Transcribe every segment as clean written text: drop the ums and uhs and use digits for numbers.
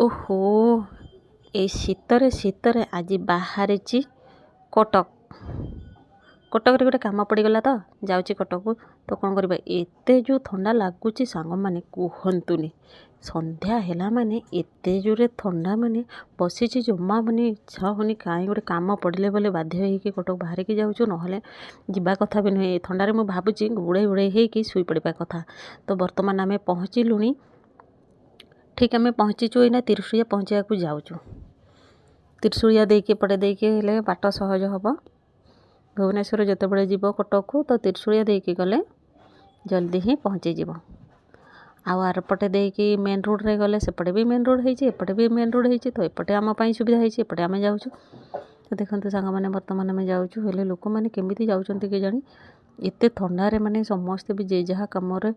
ଓହୋ ଏଇ ଶୀତରେ ଆଜି ବାହାରିଛି କଟକ। କଟକରେ ଗୋଟେ କାମ ପଡ଼ିଗଲା ତ ଯାଉଛି କଟକକୁ। ତ କ'ଣ କରିବା, ଏତେ ଯେଉଁ ଥଣ୍ଡା ଲାଗୁଛି ସାଙ୍ଗମାନେ କୁହନ୍ତୁନି। ସନ୍ଧ୍ୟା ହେଲା ମାନେ ଏତେ ଜୋରେ ଥଣ୍ଡା ମାନେ ବସିଛି ଜମା ମାନେ ଇଚ୍ଛା ହେଉନି। କାହିଁ ଗୋଟେ କାମ ପଡ଼ିଲେ ବୋଲି ବାଧ୍ୟ ହେଇକି କଟକ ବାହାରିକି ଯାଉଛୁ, ନହେଲେ ଯିବା କଥା ବି ନୁହେଁ। ଏ ଥଣ୍ଡାରେ ମୁଁ ଭାବୁଛି ଘୋଡ଼େଇ ହେଇକି ଶୋଇପଡ଼ିବା କଥା। ତ ବର୍ତ୍ତମାନ ଆମେ ପହଞ୍ଚିଲୁଣି। ଠିକ୍ ଆମେ ପହଞ୍ଚିଛୁ ଏଇନା ତିରୁସୁଳିଆ ପହଞ୍ଚିବାକୁ ଯାଉଛୁ। ତିରୁସୁଳିଆ ଦେଇକି ଏପଟେ ଦେଇକି ହେଲେ ବାଟ ସହଜ ହେବ। ଭୁବନେଶ୍ୱର ଯେତେବେଳେ ଯିବ କଟକକୁ ତ ତିରୁସୁଳିଆ ଦେଇକି ଗଲେ ଜଲ୍ଦି ହିଁ ପହଞ୍ଚିଯିବ। ଆଉ ଆରପଟେ ଦେଇକି ମେନ୍ ରୋଡ଼୍ରେ ଗଲେ ସେପଟେ ବି ମେନ୍ ରୋଡ଼୍ ହେଇଛି, ଏପଟେ ବି ମେନ୍ ରୋଡ଼୍ ହେଇଛି। ତ ଏପଟେ ଆମ ପାଇଁ ସୁବିଧା ହେଇଛି, ଏପଟେ ଆମେ ଯାଉଛୁ। ତ ଦେଖନ୍ତୁ ସାଙ୍ଗମାନେ, ବର୍ତ୍ତମାନ ଆମେ ଯାଉଛୁ। ହେଲେ ଲୋକମାନେ କେମିତି ଯାଉଛନ୍ତି କେଜାଣି ଏତେ ଥଣ୍ଡାରେ। ମାନେ ସମସ୍ତେ ବି ଯେ ଯାହା କାମରେ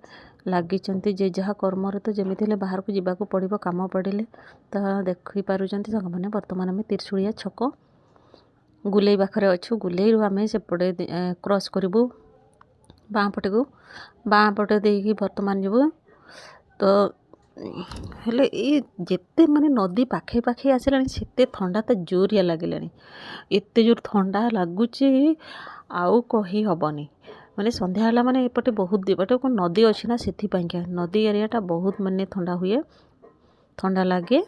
ଲାଗିଛନ୍ତି, ଯେ ଯାହା କର୍ମରେ। ତ ଯେମିତି ହେଲେ ବାହାରକୁ ଯିବାକୁ ପଡ଼ିବ କାମ ପଡ଼ିଲେ। ତ ଦେଖିପାରୁଛନ୍ତି ସାଙ୍ଗମାନେ, ବର୍ତ୍ତମାନ ଆମେ ତିରୁସୁଳିଆ ଛକ ଗୁଲେଇ ପାଖରେ ଅଛୁ। ଗୁଲେଇରୁ ଆମେ ସେପଟେ କ୍ରସ୍ କରିବୁ ବାଁ ପଟକୁ। ବାଁ ପଟେ ଦେଇକି ବର୍ତ୍ତମାନ ଯିବୁ। ତ ହେଲେ ଏଇ ଯେତେ ମାନେ ନଦୀ ପାଖେ ଆସିଲାଣି ସେତେ ଥଣ୍ଡା ତ ଜୋରିଆ ଲାଗିଲାଣି। ଏତେ ଜୋର ଥଣ୍ଡା ଲାଗୁଛି ଆଉ କହି ହେବନି। ମାନେ ସନ୍ଧ୍ୟା ହେଲା ମାନେ ଏପଟେ ବହୁତ ଏପଟେ କ'ଣ ନଦୀ ଅଛି ନା, ସେଥିପାଇଁକା ନଦୀ ଏରିଆଟା ବହୁତ ମାନେ ଥଣ୍ଡା ହୁଏ, ଥଣ୍ଡା ଲାଗେ।